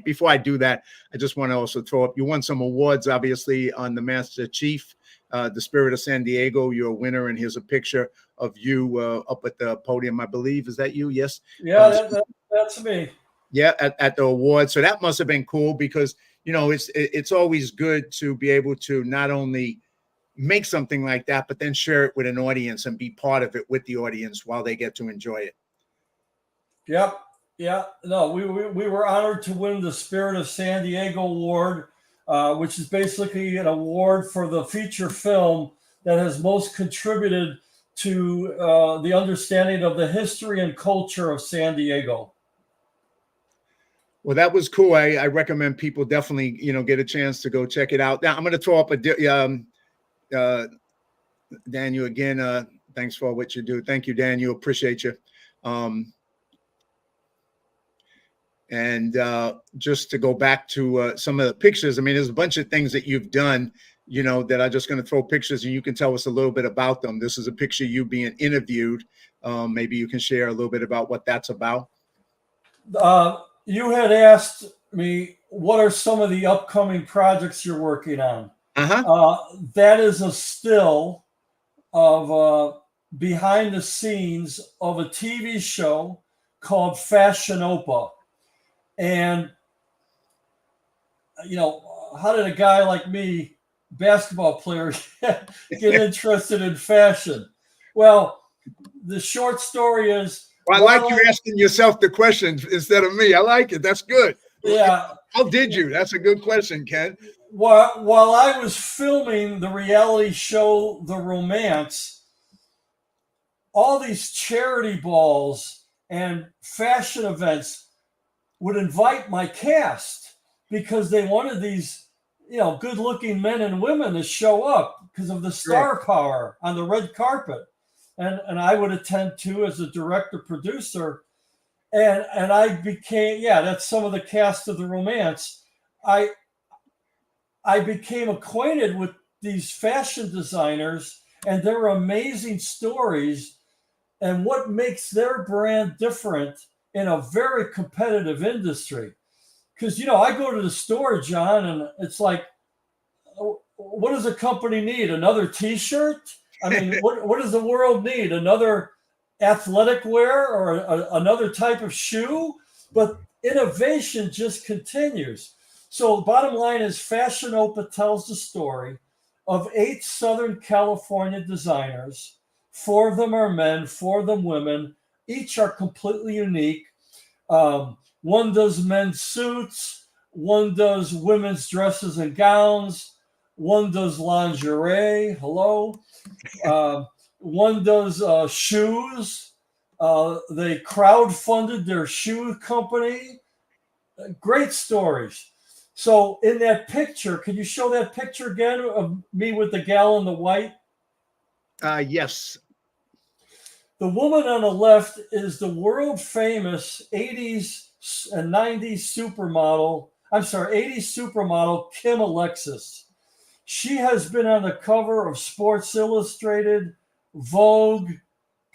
[SPEAKER 1] before I do that, I just want to also throw up, you won some awards, obviously, on the Master Chief, the Spirit of San Diego. You're a winner, and here's a picture of you up at the podium, I believe. Is that you? Yes.
[SPEAKER 2] Yeah, that's me.
[SPEAKER 1] Yeah, at the award. So that must have been cool because, it's always good to be able to not only make something like that, but then share it with an audience and be part of it with the audience while they get to enjoy it.
[SPEAKER 2] Yep. Yeah. No, we were honored to win the Spirit of San Diego Award, which is basically an award for the feature film that has most contributed to the understanding of the history and culture of San Diego.
[SPEAKER 1] Well, that was cool. I recommend people definitely, get a chance to go check it out. Now I'm going to throw up Daniel again. Thanks for what you do. Thank you, Daniel. Appreciate you. And just to go back to some of the pictures, there's a bunch of things that you've done, that I'm just going to throw pictures and you can tell us a little bit about them. This is a picture of you being interviewed. Maybe you can share a little bit about what that's about.
[SPEAKER 2] You had asked me, what are some of the upcoming projects you're working on? That is a still of behind the scenes of a TV show called Fashionopa. And, how did a guy like me, basketball player, get interested in fashion? Well, the short story is...
[SPEAKER 1] Well, I like you asking yourself the questions instead of me. I like it. That's good.
[SPEAKER 2] Yeah.
[SPEAKER 1] How did you? That's a good question, Ken.
[SPEAKER 2] While I was filming the reality show, The Romance, all these charity balls and fashion events would invite my cast because they wanted these, good-looking men and women to show up because of the star power on the red carpet. And I would attend too as a director producer. And I became, that's some of the cast of The Romance. I became acquainted with these fashion designers and their amazing stories and what makes their brand different in a very competitive industry. Because, I go to the store, John, and it's like, what does a company need? Another T-shirt? I mean, what does the world need? Another athletic wear or another type of shoe? But innovation just continues. So bottom line is Fashion Opa tells the story of 8 Southern California designers. 4 of them are men, 4 of them women. Each are completely unique. One does men's suits. One does women's dresses and gowns. One does lingerie. Hello. One does shoes. They crowdfunded their shoe company. Great stories. So in that picture, can you show that picture again of me with the gal in the white?
[SPEAKER 1] Yes.
[SPEAKER 2] The woman on the left is the world famous 80s and 90s supermodel. I'm sorry, 80s supermodel Kim Alexis. She has been on the cover of Sports Illustrated, Vogue,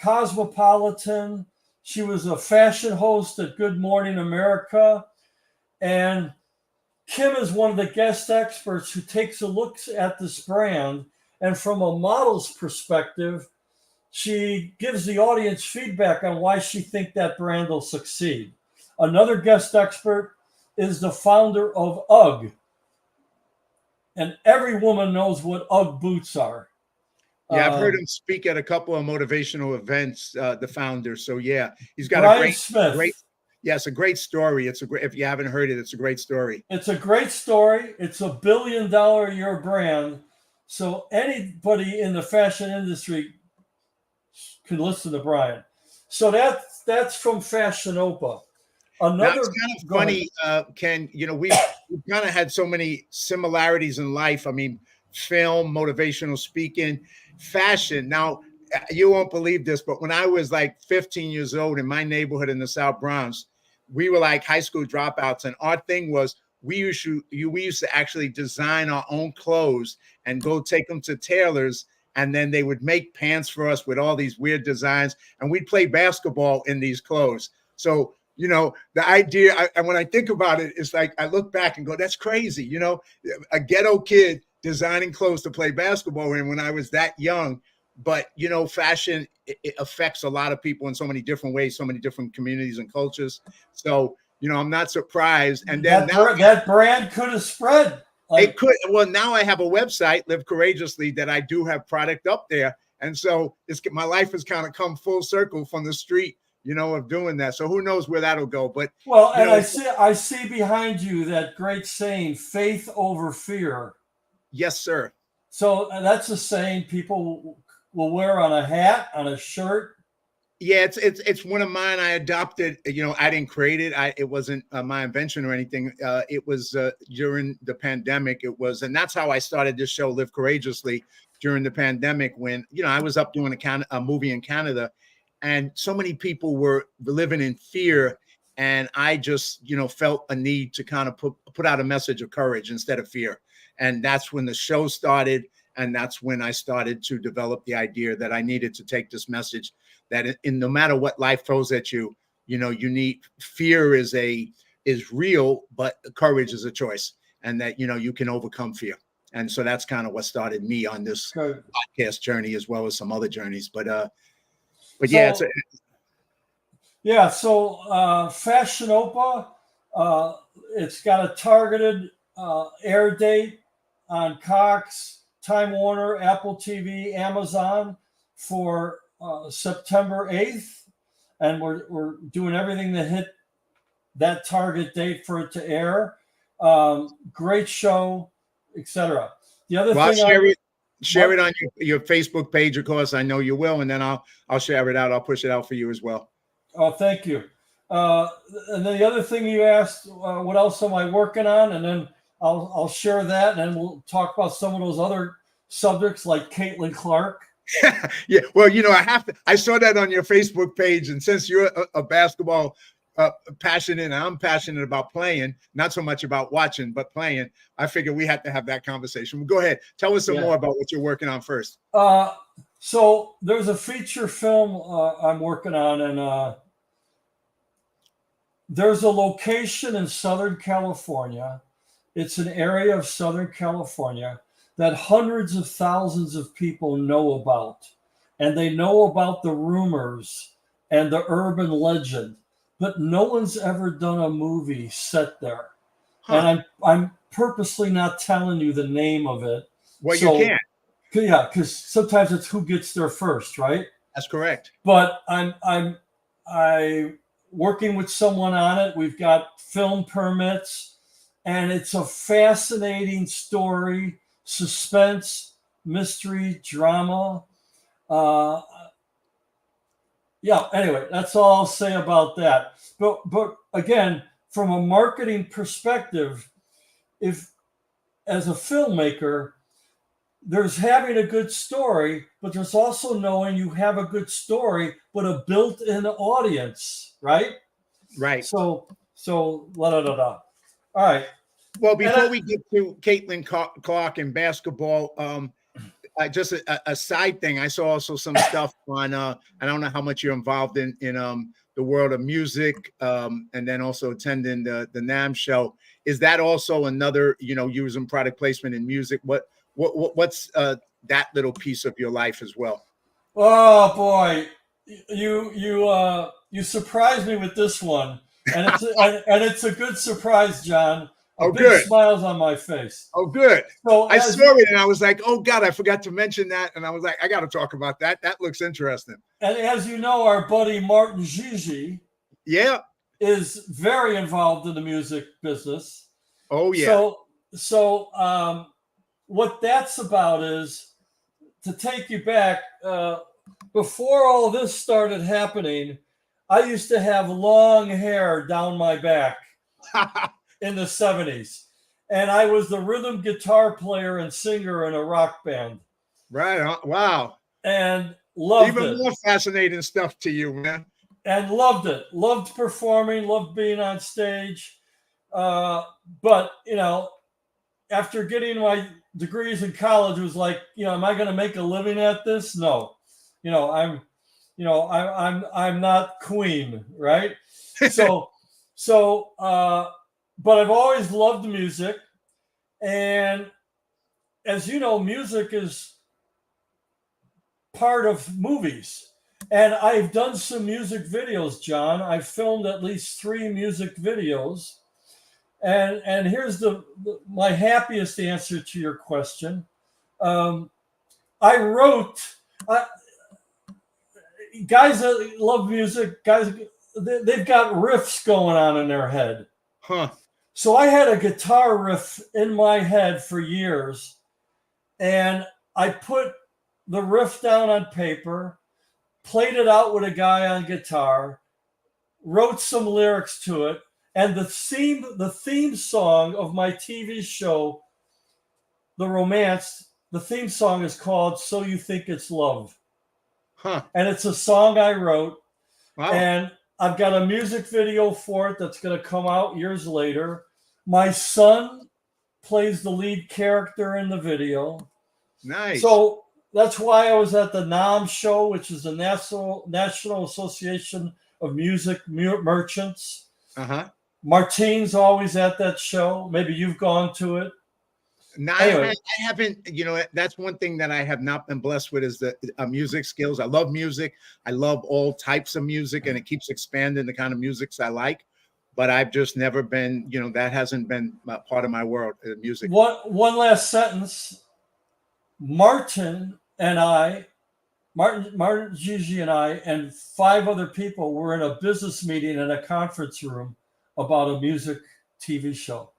[SPEAKER 2] Cosmopolitan. She was a fashion host at Good Morning America. And Kim is one of the guest experts who takes a look at this brand. And from a model's perspective, she gives the audience feedback on why she thinks that brand will succeed. Another guest expert is the founder of UGG. And every woman knows what UGG boots are.
[SPEAKER 1] Yeah, I've heard him speak at a couple of motivational events, the founder. So yeah, he's got
[SPEAKER 2] Brian
[SPEAKER 1] a
[SPEAKER 2] Smith.
[SPEAKER 1] It's a great story. If you haven't heard it, it's a great story.
[SPEAKER 2] It's a great story. It's $1 billion a year brand. So anybody in the fashion industry can listen to Brian. So that's from Fashion Opa.
[SPEAKER 1] Now, it's kind of funny, Ken, we've kind of had so many similarities in life. I mean, film, motivational speaking, fashion. Now, you won't believe this, but when I was like 15 years old in my neighborhood in the South Bronx, we were like high school dropouts. And our thing was we used to actually design our own clothes and go take them to tailors. And then they would make pants for us with all these weird designs. And we'd play basketball in these clothes. So, the idea, and when I think about it, it's like I look back and go, that's crazy. A ghetto kid designing clothes to play basketball in when I was that young. But, fashion, it affects a lot of people in so many different ways, so many different communities and cultures. So, I'm not surprised. And then
[SPEAKER 2] that brand could have spread.
[SPEAKER 1] It could. Well, now I have a website, Live Courageously, that I do have product up there. And so my life has kind of come full circle from the street, of doing that. So who knows where that'll go. But
[SPEAKER 2] I see behind you that great saying, faith over fear.
[SPEAKER 1] Yes, sir.
[SPEAKER 2] So that's a saying people will wear on a hat, on a shirt.
[SPEAKER 1] Yeah, it's one of mine. I adopted. I didn't create it. It wasn't my invention or anything. It was during the pandemic. And that's how I started this show, Live Courageously, during the pandemic when I was up doing a movie in Canada, and so many people were living in fear, and I just felt a need to kind of put out a message of courage instead of fear, and that's when the show started. And that's when I started to develop the idea that I needed to take this message that in no matter what life throws at you, you need fear is real, but courage is a choice, and that, you can overcome fear. And so that's kind of what started me on this podcast journey, as well as some other journeys. But yeah,
[SPEAKER 2] So Fashion Opa, it's got a targeted air date on Cox, Time Warner, Apple TV, Amazon for September 8th. And we're doing everything to hit that target date for it to air. Great show, etc. The other thing,
[SPEAKER 1] share it on your Facebook page, of course. I know you will, and then I'll share it out. I'll push it out for you as well.
[SPEAKER 2] Oh, thank you. And then the other thing you asked, what else am I working on? And then I'll share that, and then we'll talk about some of those other subjects like Caitlin Clark.
[SPEAKER 1] Yeah, well, I saw that on your Facebook page, and since you're a basketball passionate, and I'm passionate about playing, not so much about watching, but playing, I figured we had to have that conversation. Well, go ahead. Tell us some more about what you're working on first.
[SPEAKER 2] So there's a feature film I'm working on, and there's a location in Southern California. It's an area of Southern California that hundreds of thousands of people know about. And they know about the rumors and the urban legend, but no one's ever done a movie set there. And I'm purposely not telling you the name of it.
[SPEAKER 1] Well, you can't.
[SPEAKER 2] Yeah, because sometimes it's who gets there first, right?
[SPEAKER 1] That's correct.
[SPEAKER 2] But I'm working with someone on it. We've got film permits, and it's a fascinating story, suspense, mystery, drama. Anyway, that's all I'll say about that. But again, from a marketing perspective, if as a filmmaker, there's having a good story, but there's also knowing you have a good story, but a built-in audience, right?
[SPEAKER 1] Right.
[SPEAKER 2] So la da da da. All right.
[SPEAKER 1] Well, before we get to Caitlin Clark and basketball, just a side thing. I saw also some stuff on. I don't know how much you're involved in the world of music, and then also attending the NAMM show. Is that also another, using product placement in music? What's that little piece of your life as well?
[SPEAKER 2] Oh boy, you surprised me with this one, and it's a good surprise, John. Big smiles on my face.
[SPEAKER 1] Oh, good.
[SPEAKER 2] So
[SPEAKER 1] I saw it and I was like, oh God, I forgot to mention that. And I was like, I got to talk about that. That looks interesting.
[SPEAKER 2] And as you know, our buddy Martin Gigi is very involved in the music business.
[SPEAKER 1] Oh yeah.
[SPEAKER 2] So what that's about is, to take you back, before all this started happening, I used to have long hair down my back. In the 70s, and I was the rhythm guitar player and singer in a rock band.
[SPEAKER 1] Right. Wow.
[SPEAKER 2] And loved it.
[SPEAKER 1] Even more fascinating stuff to you, man.
[SPEAKER 2] And loved it. Loved performing, loved being on stage. But, after getting my degrees in college, it was like, am I going to make a living at this? No. I'm not Queen, right? But I've always loved music. And as you know, music is part of movies. And I've done some music videos, John. I've filmed at least 3 music videos. And here's my happiest answer to your question. Guys that love music, they've got riffs going on in their head. So I had a guitar riff in my head for years, and I put the riff down on paper, played it out with a guy on guitar, wrote some lyrics to it, and the theme song of my TV show, The Romance, the theme song is called So You Think It's Love. And it's a song I wrote.
[SPEAKER 1] Wow.
[SPEAKER 2] And I've got a music video for it that's going to come out years later. My son plays the lead character in the video.
[SPEAKER 1] Nice.
[SPEAKER 2] So that's why I was at the NAMM show, which is the National Association of Music Merchants. Martine's always at that show. Maybe you've gone to it.
[SPEAKER 1] No,
[SPEAKER 2] Anyway.
[SPEAKER 1] I haven't. That's one thing that I have not been blessed with, is the music skills. I love music. I love all types of music, and it keeps expanding the kind of musics I like. But I've just never been, that hasn't been part of my world, music.
[SPEAKER 2] One last sentence. Martin Gigi and I, and 5 other people were in a business meeting in a conference room about a music TV show.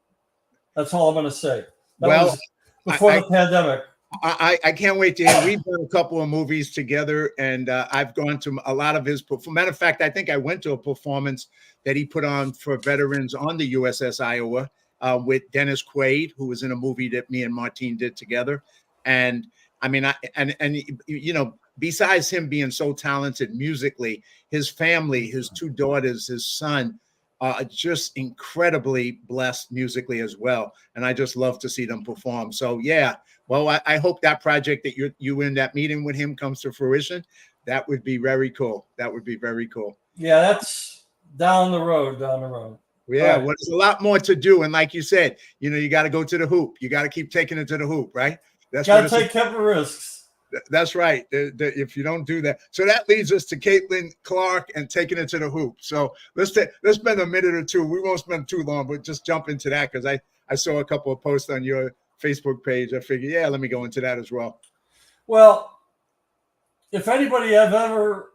[SPEAKER 2] That's all I'm going to say. That was before the pandemic.
[SPEAKER 1] I can't wait to hear. We've done a couple of movies together, and I've gone to a lot of his. Matter of fact, I think I went to a performance that he put on for veterans on the USS Iowa with Dennis Quaid, who was in a movie that me and Martine did together. And I mean, besides him being so talented musically, his family, his 2 daughters, his son, just incredibly blessed musically as well. And I just love to see them perform. So yeah, well, I hope that project that you in that meeting with him comes to fruition. That would be very cool. That would be very cool.
[SPEAKER 2] Yeah, that's down the road.
[SPEAKER 1] Yeah,
[SPEAKER 2] Right.
[SPEAKER 1] well, there's a lot more to do. And like you said, you got to go to the hoop. You got to keep taking it to the hoop, right? That's
[SPEAKER 2] got
[SPEAKER 1] what
[SPEAKER 2] to take couple risks.
[SPEAKER 1] That's right. If you don't do that, so that leads us to Caitlin Clark and taking it to the hoop. So let's spend a minute or two. We won't spend too long, but just jump into that because I saw a couple of posts on your Facebook page. I figured, yeah, let me go into that as well.
[SPEAKER 2] Well, if anybody have ever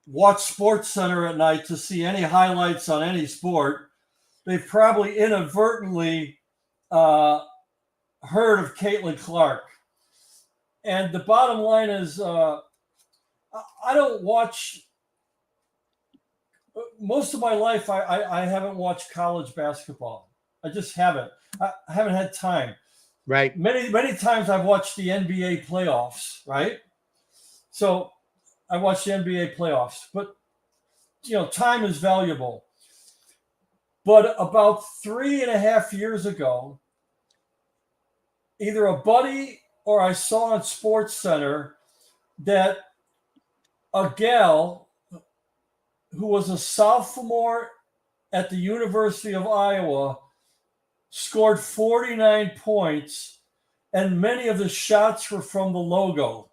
[SPEAKER 2] watched Sports Center at night to see any highlights on any sport, they've probably inadvertently heard of Caitlin Clark. And the bottom line is, I don't watch. Most of my life, I haven't watched college basketball. I just haven't. I haven't had time.
[SPEAKER 1] Right.
[SPEAKER 2] Many times I've watched the NBA playoffs, right? So I watched the NBA playoffs, but time is valuable. But about 3.5 years ago, either a buddy or I saw on Sports Center that a gal who was a sophomore at the University of Iowa scored 49 points, and many of the shots were from the logo.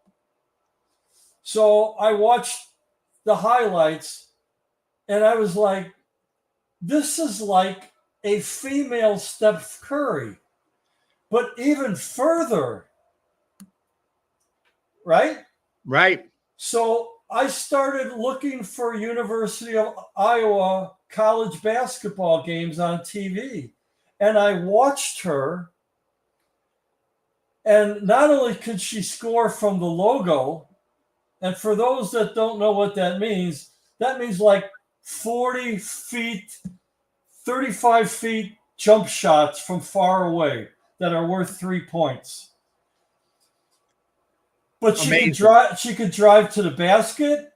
[SPEAKER 2] So I watched the highlights, and I was like, this is like a female Steph Curry, but even further. Right?
[SPEAKER 1] Right.
[SPEAKER 2] So I started looking for University of Iowa college basketball games on TV. And I watched her. And not only could she score from the logo, and for those that don't know what that means like 40 feet, 35 feet jump shots from far away that are worth 3 points. But she could drive to the basket.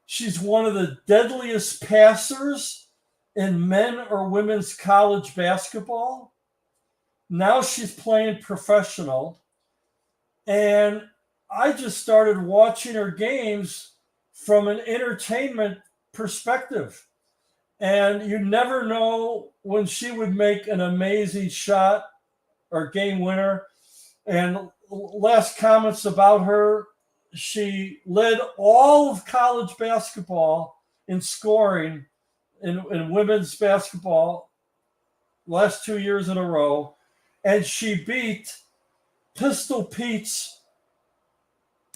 [SPEAKER 2] She's one of the deadliest passers in men or women's college basketball. Now she's playing professional. And I just started watching her games from an entertainment perspective. And you never know when she would make an amazing shot or game winner. And last comments about her, she led all of college basketball in scoring in women's basketball last 2 years in a row. And she beat Pistol Pete's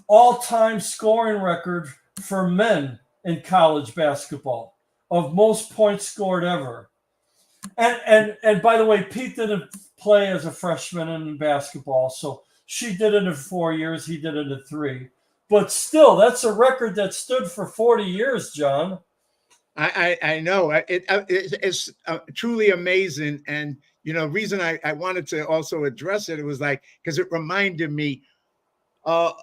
[SPEAKER 2] all-time scoring record for men in college basketball of most points scored ever. And by the way, Pete didn't play as a freshman in basketball, so she did it in 4 years. He did it in 3. But still, that's a record that stood for 40 years, John.
[SPEAKER 1] I know. It's truly amazing. And, reason I wanted to also address it, it was like, because it reminded me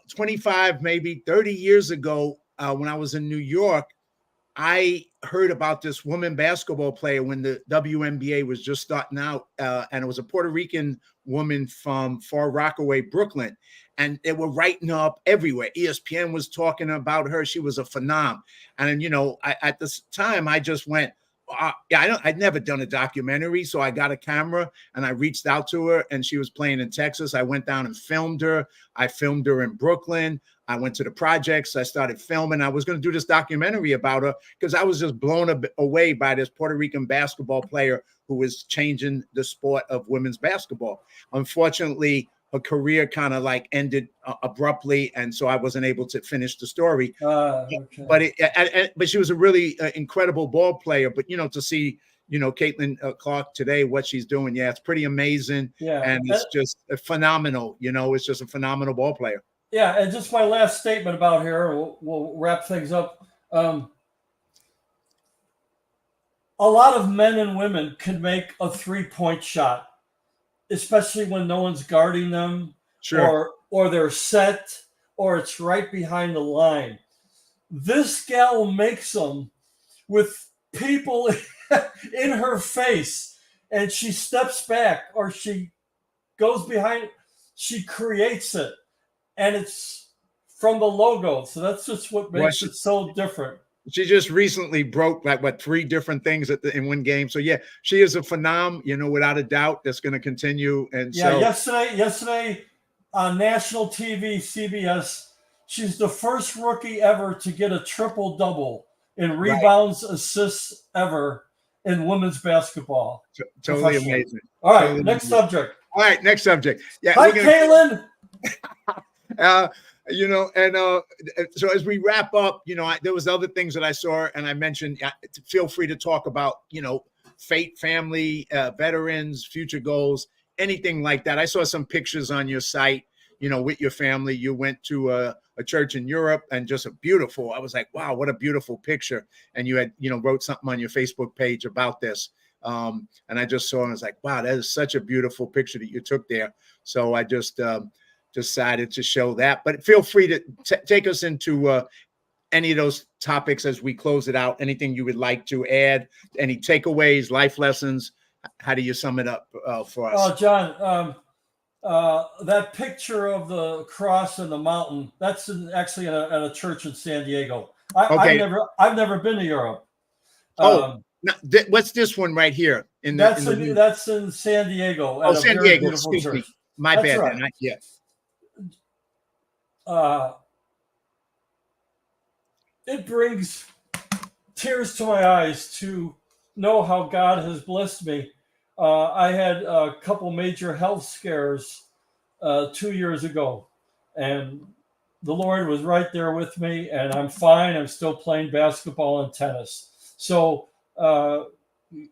[SPEAKER 1] 25, maybe 30 years ago, when I was in New York, I heard about this woman basketball player when the WNBA was just starting out, and it was a Puerto Rican woman from Far Rockaway, Brooklyn, and they were writing her up everywhere. ESPN was talking about her. She was a phenom. And, at this time, I just went, I'd never done a documentary, so I got a camera and I reached out to her, and she was playing in Texas. I went down and filmed her. I filmed her in Brooklyn. I went to the projects. I started filming. I was going to do this documentary about her because I was just blown away by this Puerto Rican basketball player who was changing the sport of women's basketball. Unfortunately, her career kind of like ended abruptly, and so I wasn't able to finish the story.
[SPEAKER 2] Okay.
[SPEAKER 1] But she was a really incredible ball player. But to see Caitlin Clark today, what she's doing, it's pretty amazing.
[SPEAKER 2] Yeah,
[SPEAKER 1] and it's just phenomenal. It's just a phenomenal ball player.
[SPEAKER 2] Yeah, and just my last statement about her, we'll wrap things up. A lot of men and women can make a 3-point shot, especially when no one's guarding them,
[SPEAKER 1] sure,
[SPEAKER 2] or they're set, or it's right behind the line. This gal makes them with people in her face, and she steps back or she goes behind, she creates it, and it's from the logo. So that's just what makes it so different.
[SPEAKER 1] She just recently broke like what 3 different things in one game. So yeah, she is a phenom, without a doubt. That's going to continue. And
[SPEAKER 2] yeah,
[SPEAKER 1] so
[SPEAKER 2] yesterday on national TV, CBS, she's the first rookie ever to get a triple double in rebounds, assists ever in women's basketball.
[SPEAKER 1] Totally amazing.
[SPEAKER 2] All right,
[SPEAKER 1] totally
[SPEAKER 2] next
[SPEAKER 1] amazing.
[SPEAKER 2] subject.
[SPEAKER 1] All right, next subject. Yeah,
[SPEAKER 2] hi, Caitlin.
[SPEAKER 1] So as we wrap up, there was other things that I saw and I mentioned. Feel free to talk about, fate, family, veterans, future goals, anything like that. I saw some pictures on your site, with your family. You went to a church in Europe and just I was like, wow, what a beautiful picture. And you had, wrote something on your Facebook page about this. And I just saw and I was like, wow, that is such a beautiful picture that you took there. So I just decided to show that. But feel free to take us into any of those topics as we close it out. Anything you would like to add, any takeaways, life lessons? How do you sum it up for us?
[SPEAKER 2] Oh, John, that picture of the cross and the mountain, that's actually at a church in San Diego. I've never been to Europe.
[SPEAKER 1] What's this one right here?
[SPEAKER 2] That's in San Diego.
[SPEAKER 1] Oh, San Diego. Excuse me. My bad. Right. Yeah.
[SPEAKER 2] It brings tears to my eyes to know how God has blessed me. I had a couple major health scares 2 years ago, and the Lord was right there with me, and I'm fine. I'm still playing basketball and tennis. So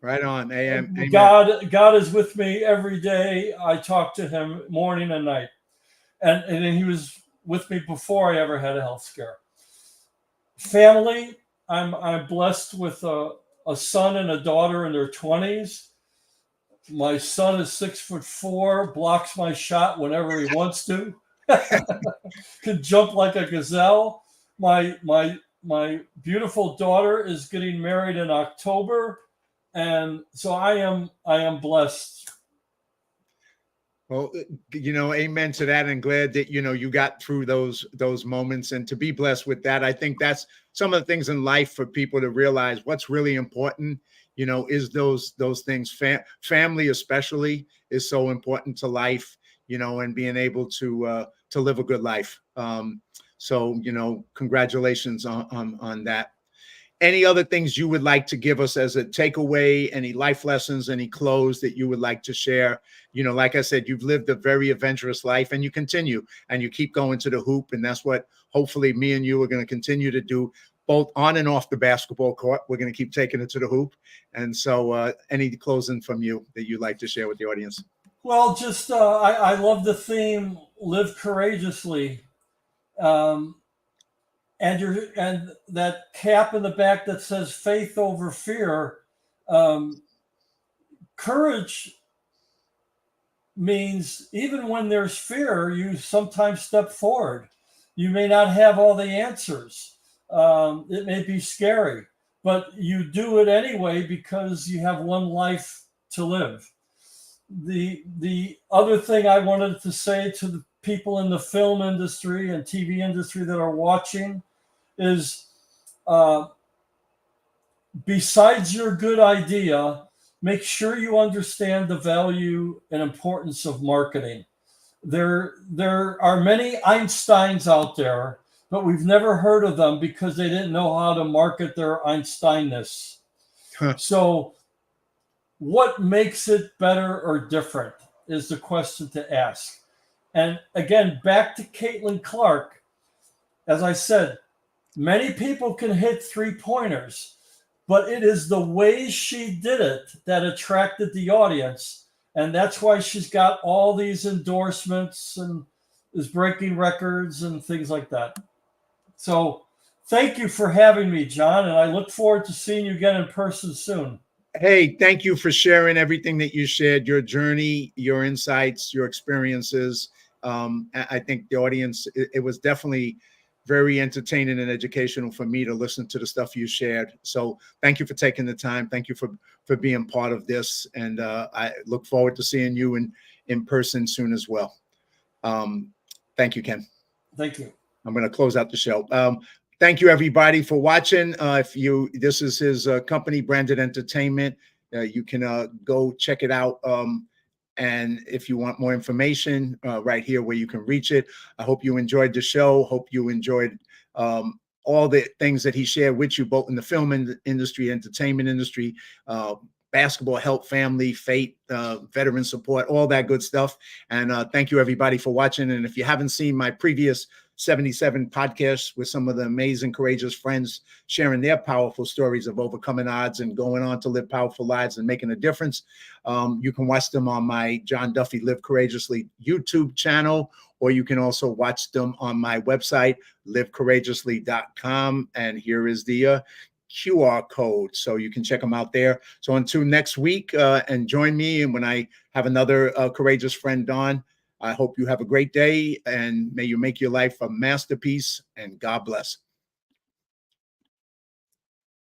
[SPEAKER 1] right on. Amen.
[SPEAKER 2] God is with me every day. I talk to him morning and night. And he was with me before I ever had a health scare. Family, I'm blessed with a son and a daughter in their 20s. My son is 6'4", blocks my shot whenever he wants to. Can jump like a gazelle. My beautiful daughter is getting married in October, and so I am blessed.
[SPEAKER 1] Well, amen to that, and glad that you got through those moments, and to be blessed with that. I think that's some of the things in life for people to realize what's really important. Is those things. Family especially is so important to life. And being able to live a good life. So congratulations on that. Any other things you would like to give us as a takeaway? Any life lessons? Any close that you would like to share? Like I said, you've lived a very adventurous life, and you continue, and you keep going to the hoop, and that's what hopefully me and you are going to continue to do, both on and off the basketball court. We're going to keep taking it to the hoop. And so, any closing from you that you'd like to share with the audience?
[SPEAKER 2] Well, just I love the theme "Live Courageously." And that cap in the back that says faith over fear. Courage means even when there's fear, you sometimes step forward. You may not have all the answers. It may be scary, but you do it anyway because you have one life to live. The other thing I wanted to say to the people in the film industry and TV industry that are watching is besides your good idea, make sure you understand the value and importance of marketing. There are many Einsteins out there, but we've never heard of them because they didn't know how to market their Einsteinness. So what makes it better or different is the question to ask. And again, back to Caitlin Clark, as I said, many people can hit three-pointers, but it is the way she did it that attracted the audience. And that's why she's got all these endorsements and is breaking records and things like that. So thank you for having me, John. And I look forward to seeing you again in person soon.
[SPEAKER 1] Hey, thank you for sharing everything that you shared, your journey, your insights, your experiences. I think the audience, it was definitely very entertaining and educational for me to listen to the stuff you shared. So thank you for taking the time. Thank you for being part of this. And I look forward to seeing you in person soon as well. Thank you, Ken.
[SPEAKER 2] Thank you.
[SPEAKER 1] I'm going to close out the show. Thank you, everybody, for watching. This is his company, Branded Entertainment. You can go check it out. And if you want more information, right here where you can reach it. I hope you enjoyed the show. Hope you enjoyed all the things that he shared with you, both in the film industry, entertainment industry, basketball, help, family, fate, veteran support, all that good stuff. And thank you, everybody, for watching. And if you haven't seen my previous 77 podcasts with some of the amazing, courageous friends sharing their powerful stories of overcoming odds and going on to live powerful lives and making a difference, you can watch them on my John Duffy Live Courageously YouTube channel, or you can also watch them on my website, livecourageously.com. And here is the QR code, so you can check them out there. So until next week, and join me, and when I have another courageous friend on, I hope you have a great day, and may you make your life a masterpiece, and God bless.